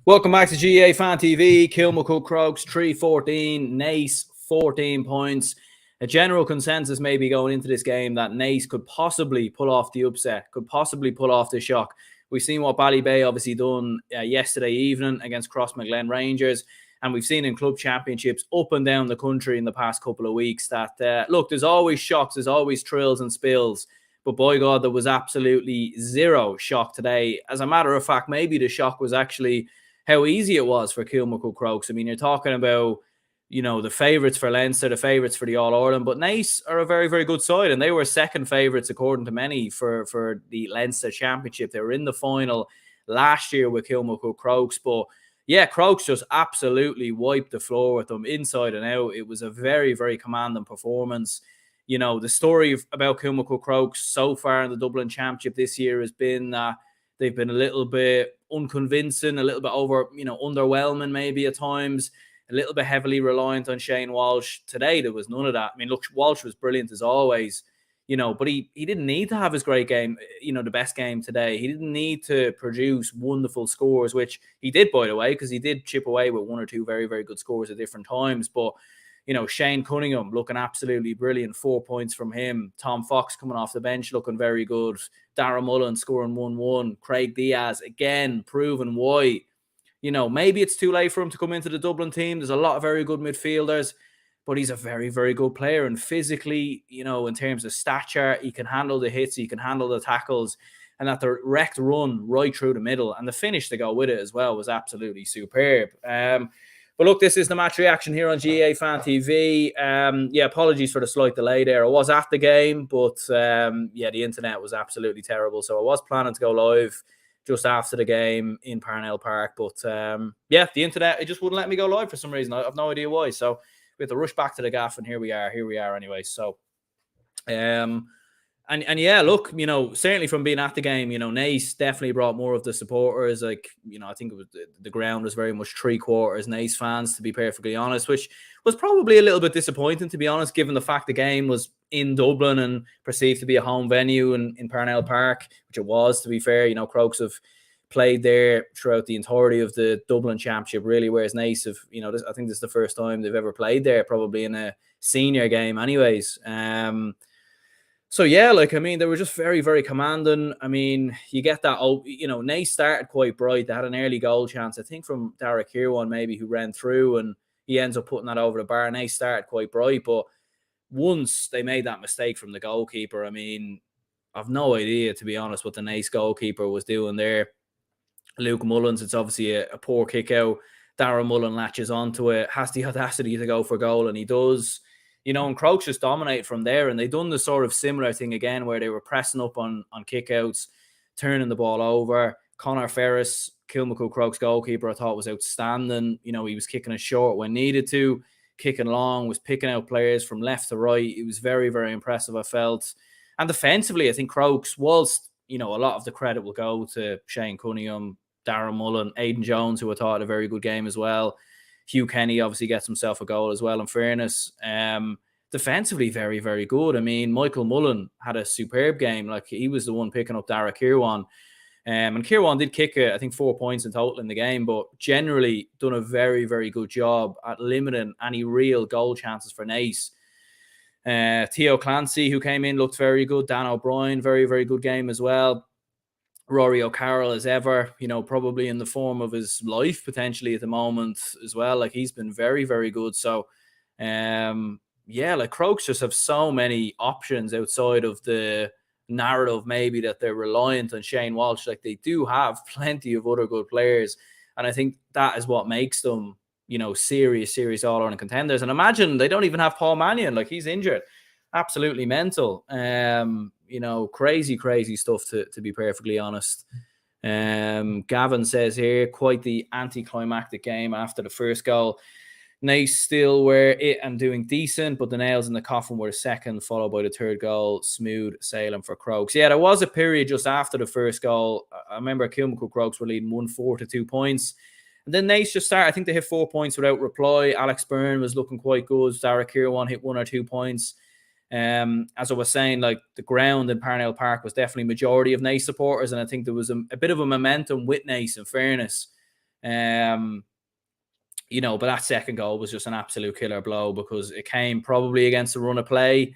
Welcome back to GAA Fan TV. Kilmacud Crokes 3-14, Naas 14 points. A general consensus maybe going into this game that Naas could possibly pull off the upset, could possibly pull off the shock. We've seen what Ballybay obviously done yesterday evening against Crossmaglen Rangers, and we've seen in club championships up and down the country in the past couple of weeks that, look, there's always shocks, there's always thrills and spills, but by God, there was absolutely zero shock today. As a matter of fact, maybe the shock was actually how easy it was for Kilmacud Crokes. I mean, you're talking about, the favourites for Leinster, the favourites for the All-Ireland, but Naas are a very, very good side, and they were second favourites, according to many, for the Leinster Championship. They were in the final last year with Kilmacud Crokes, but yeah, Crokes just absolutely wiped the floor with them inside and out. It was a very, very commanding performance. The story about Kilmacud Crokes so far in the Dublin Championship this year has been they've been a little bit unconvincing, a little bit underwhelming maybe at times, a little bit heavily reliant on Shane Walsh. Today, there was none of that. I mean, look, Walsh was brilliant as always, but he didn't need to have his great game, the best game today. He didn't need to produce wonderful scores, which he did, by the way, because he did chip away with one or two very, very good scores at different times. But Shane Cunningham looking absolutely brilliant, 4 points from him. Tom Fox coming off the bench looking very good. Darragh Mullen scoring 1-1. Craig Diaz, again, proving why. Maybe it's too late for him to come into the Dublin team. There's a lot of very good midfielders, but he's a very, very good player. And physically, in terms of stature, he can handle the hits, he can handle the tackles, and that direct run right through the middle. And the finish to go with it as well was absolutely superb. But look, this is the match reaction here on GAA Fan TV. Apologies for the slight delay there. I was at the game, but the internet was absolutely terrible. So I was planning to go live just after the game in Parnell Park. But the internet, it just wouldn't let me go live for some reason. I have no idea why. So we had to rush back to the gaff, and here we are anyway. So, look, certainly from being at the game, Naas definitely brought more of the supporters. I think it was the ground was very much 3/4 Naas fans, to be perfectly honest, which was probably a little bit disappointing, to be honest, given the fact the game was in Dublin and perceived to be a home venue in Parnell Park, which it was, to be fair. Crokes have played there throughout the entirety of the Dublin Championship, really, whereas Naas have, I think this is the first time they've ever played there, probably in a senior game anyways. They were just very, very commanding. I mean, you get that, Naas started quite bright. They had an early goal chance, I think, from Darragh Kirwan, maybe, who ran through, and he ends up putting that over the bar. Naas started quite bright, but once they made that mistake from the goalkeeper, I mean, I've no idea, to be honest, what the Naas goalkeeper was doing there. Luke Mullins, it's obviously a poor kick out. Darragh Mullen latches onto it, has the audacity to go for goal, and he does. And Crokes just dominated from there, and they done the sort of similar thing again where they were pressing up on kickouts, turning the ball over. Conor Ferris, Kilmacud Crokes goalkeeper, I thought was outstanding. He was kicking it short when needed to, kicking long, was picking out players from left to right. It was very, very impressive, I felt. And defensively, I think Crokes, whilst, a lot of the credit will go to Shane Cunningham, Darragh Mullen, Aidan Jones, who I thought had a very good game as well. Hugh Kenny obviously gets himself a goal as well, in fairness. Defensively, very, very good. I mean, Michael Mullen had a superb game. Like, he was the one picking up Darragh Kirwan. And Kirwan did kick, I think, 4 points in total in the game, but generally done a very, very good job at limiting any real goal chances for Naas. Theo Clancy, who came in, looked very good. Dan O'Brien, very, very good game as well. Rory O'Carroll, as ever, probably in the form of his life potentially at the moment as well. Like, he's been very, very good. So, Crokes just have so many options outside of the narrative, maybe, that they're reliant on Shane Walsh. Like, they do have plenty of other good players. And I think that is what makes them, serious All-Ireland contenders. And imagine they don't even have Paul Mannion. Like, he's injured. Absolutely mental. Crazy stuff, to be perfectly honest. Gavin says here, quite the anticlimactic game after the first goal. Naas still were it and doing decent, but the nails in the coffin were the second, followed by the third goal. Smooth sailing for Crokes. Yeah, there was a period just after the first goal. I remember Kilmacud Crokes were leading 1-4 to 2 points. And then Naas just started. I think they hit 4 points without reply. Alex Byrne was looking quite good. Darragh Kirwan hit 1 or 2 points. As I was saying, like, the ground in Parnell Park was definitely majority of Naas supporters, and I think there was a bit of a momentum with Naas, in fairness. But that second goal was just an absolute killer blow because it came probably against a run of play.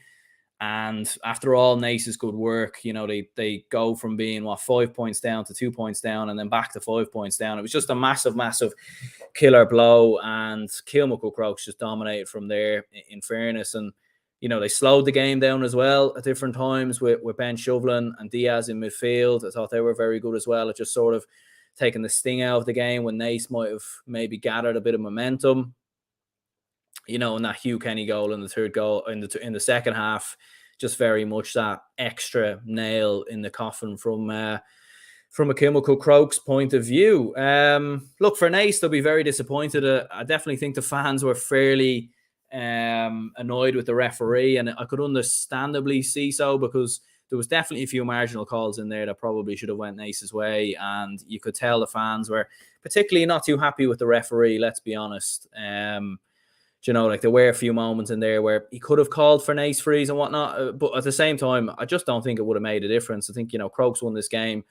And after all Naas's good work, they go from being 5 points down to 2 points down and then back to 5 points down. It was just a massive, massive killer blow. And Kilmacud Crokes just dominated from there, in fairness. And, they slowed the game down as well at different times with Ben Shovelin and Diaz in midfield. I thought they were very good as well. It just sort of taken the sting out of the game when Naas might have maybe gathered a bit of momentum. And that Hugh Kenny goal in the third goal in the second half, just very much that extra nail in the coffin from a Kilmacud Crokes point of view. Look, for Naas, they'll be very disappointed. I definitely think the fans were fairly annoyed with the referee, and I could understandably see so, because there was definitely a few marginal calls in there that probably should have went Naas's way, and you could tell the fans were particularly not too happy with the referee, let's be honest. There were a few moments in there where he could have called for Naas freeze and whatnot. But at the same time, I just don't think it would have made a difference. I think, Crokes won this game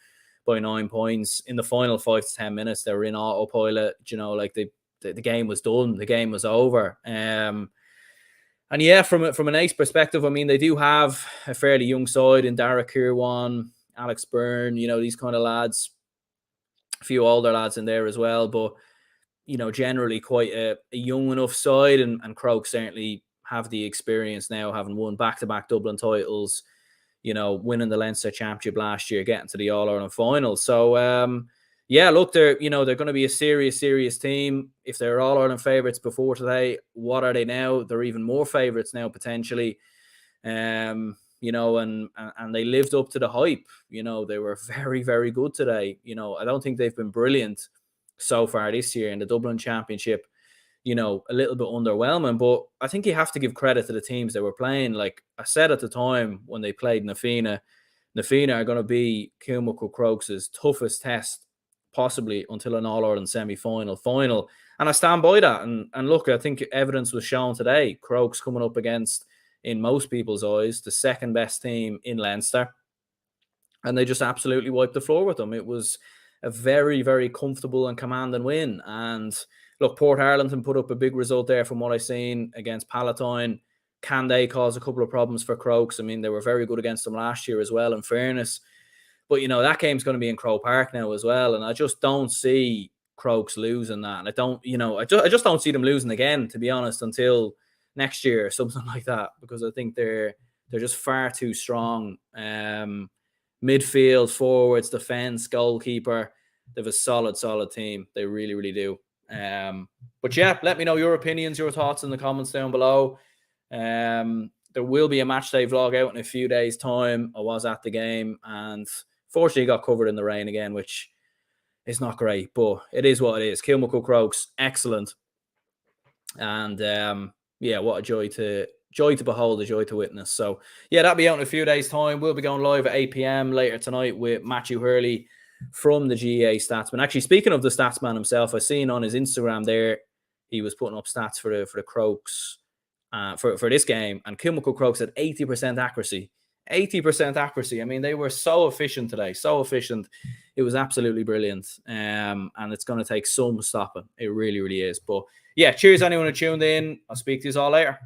by 9 points. In the final 5 to 10 minutes, they were in autopilot. The game was done. The game was over. And yeah, from a Naas perspective, I mean, they do have a fairly young side in Dara Kirwan, Alex Byrne, these kind of lads. A few older lads in there as well. But generally quite a young enough side, and Crokes certainly have the experience now, having won back-to-back Dublin titles, winning the Leinster Championship last year, getting to the All-Ireland final. So, look, they're going to be a serious team. If they're All-Ireland favourites before today, what are they now? They're even more favourites now, potentially. And they lived up to the hype. They were very, very good today. I don't think they've been brilliant so far this year in the Dublin Championship, a little bit underwhelming. But I think you have to give credit to the teams that were playing. Like I said at the time when they played Nafina are going to be Kilmacud Crokes' toughest test possibly until an All-Ireland semi-final. And I stand by that. And look, I think evidence was shown today. Crokes coming up against, in most people's eyes, the second best team in Leinster. And they just absolutely wiped the floor with them. It was a very, very comfortable and commanding win. And look, Port Arlington put up a big result there from what I've seen against Palatine. Can they cause a couple of problems for Crokes? I mean, they were very good against them last year as well, in fairness. But, that game's going to be in Croke Park now as well. And I just don't see Crokes losing that. And I just don't see them losing again, to be honest, until next year or something like that, because I think they're just far too strong. Midfield, forwards, defense, goalkeeper. They have a solid team. They really, really do. But yeah, let me know your opinions, your thoughts in the comments down below. There will be a match day vlog out in a few days' time. I was at the game and fortunately got covered in the rain again, which is not great, but it is what it is. Kilmacud Crokes, excellent. And what a joy to behold, a joy to witness. So yeah, that'll be out in a few days' time. We'll be going live at 8 p.m. later tonight with Matthew Hurley from the GAA Statsman. Actually, speaking of the Statsman himself, I seen on his Instagram there, he was putting up stats for the Crokes for this game, and Kilmacud Crokes had 80% accuracy. 80% accuracy. I mean, they were so efficient today, so efficient. It was absolutely brilliant. And it's going to take some stopping. It really, really is. But yeah, cheers anyone who tuned in. I'll speak to you all later.